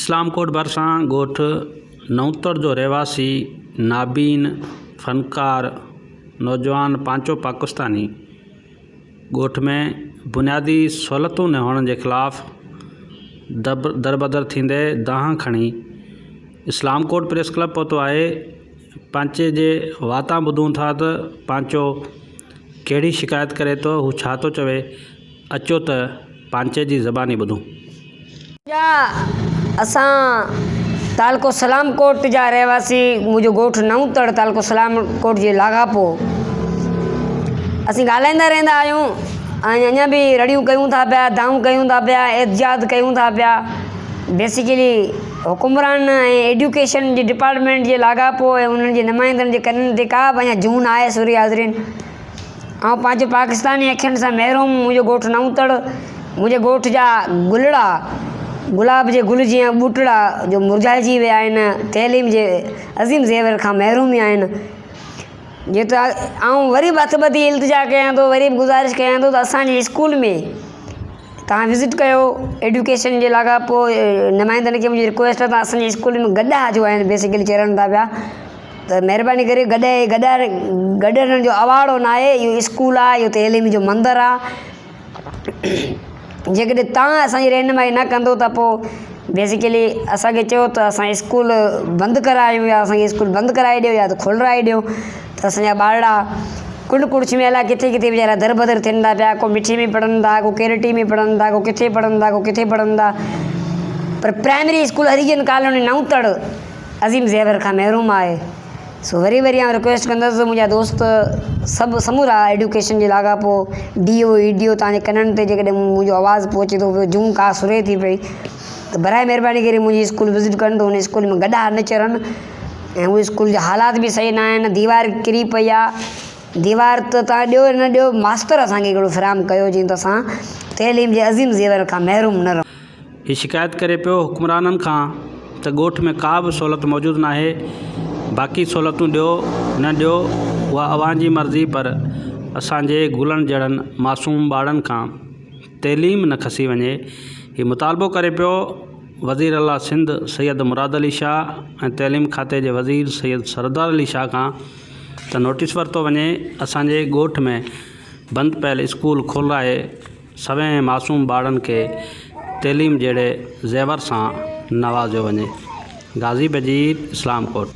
इस्लामकोट भरिसां ॻोठ नवतड़ जो रहवासी नाबीन फ़नकार नौजवान पांचो पाकिस्तानी ॻोठ में बुनियादी सहूलतूं न हुअण जे ख़िलाफ़ दरबदर थींदे दाहां खणी इस्लामकोट प्रेस क्लब पहुतो आहे। पांचे जे वाता ॿुधूं था त पांचो कहिड़ी शिकायत करे थो, हू छा थो चवे, अचो त पांचे जी ज़बानी ॿुधूं। असां तालको सलामकोट जा रहवासी, मुंहिंजो ॻोठु नवतड़ तालको सलामकोट जे लाॻापो असीं ॻाल्हाईंदा रहंदा आहियूं ऐं अञा बि रड़ियूं कयूं था पिया, दाऊं कयूं था पिया, एहतिजाज कयूं था पिया। बेसिकली हुकुमरान ऐं एजुकेशन जे डिपार्टमेंट जे लाॻापो ऐं उन्हनि जे नुमाइंदनि जे कननि ते का बि अञा जून आहे सूरी हाज़रीन। ऐं पंहिंजो पाकिस्तानी अखियुनि सां महिरूम मुंहिंजो ॻोठु नवतड़, मुंहिंजे ॻोठ जा गुलड़ा गुलाब जे गुल जीअं ॿूटड़ा जो मुरझाइजी विया आहिनि, तइलीम जे अज़ीम ज़ेवर खां महिरूम ई आहिनि। जे त आउं वरी बि हथ ॿधी इल्तिजा कयां थो, वरी बि गुज़ारिश कयां थो त असांजे स्कूल में तव्हां विज़िट कयो। एजुकेशन जे लाॻापो नुमाइंदनि खे मुंहिंजी रिक्वेस्ट आहे, तव्हां असांजे स्कूल में गॾा जो आहिनि बेसिकली चढ़नि था पिया, त महिरबानी करे गॾण जो अवाड़ो न आहे, इहो स्कूल आहे, इहो तइलीम जो मंदरु आहे। जेकॾहिं तव्हां असांजी रहनुमाई न कंदो त पोइ बेसिकली असांखे चयो त असां स्कूल बंदि करायूं, या असांखे स्कूल बंदि कराए ॾियो या त खोलराए ॾियो, त असांजा ॿारड़ा कुंड कुड़च में अलाए किथे किथे वीचारा दरबदर थियनि था पिया। को मिठी में पढ़नि था, को केरटी में पढ़नि था, को किथे पढ़नि था, को किथे पढ़नि था। पर प्राइमरी स्कूल हरिजन कॉलोनी नवतड़ अज़ीम ज़ेवर खां महिरूम आहे। सो वरी आउं रिक्वेस्ट कंदसि, मुंहिंजा दोस्त सभु समूरा एजुकेशन जे लाॻापो DO EDO तव्हांजे कननि ते जेकॾहिं मुंहिंजो आवाज़ु पहुचे थो, जूं का सुरे थी पई, त बराए महिरबानी करे मुंहिंजी स्कूल विज़िट कनि, त हुन स्कूल में गॾा न चढ़नि। ऐं उहे स्कूल जा हालात बि सही न आहिनि, दीवार किरी पई आहे। दीवार त तव्हां ॾियो न ॾियो, मास्तर असांखे हिकिड़ो फिराम कयो जीअं त असां तइलीम जे अज़ीम ज़ेवर खां महिरूम न रहूं। हीअ शिकायत करे पियो हुकुमराननि खां त ॻोठ में का बि सहूलियत मौजूदु न आहे, बाक़ी सहूलियतूं ॾियो न ॾियो उहा अवां जी मर्ज़ी, पर असांजे गुलनि जड़नि मासूम ॿारनि खां तइलीम न खसी वञे। हीउ मुतालबो करे पियो वज़ीर आला सिंध सैयद मुराद अली शाह ऐं तइलीम खाते जे वज़ीर सैयद सरदार अली शाह खां त नोटिस वरितो वञे, असांजे ॻोठ में बंदि पियल स्कूल खोलाए सवें मासूम ॿारनि खे तइलीम जहिड़े ज़ेवर सां नवाज़ियो वञे। गाज़ी बजीर, इस्लामकोट।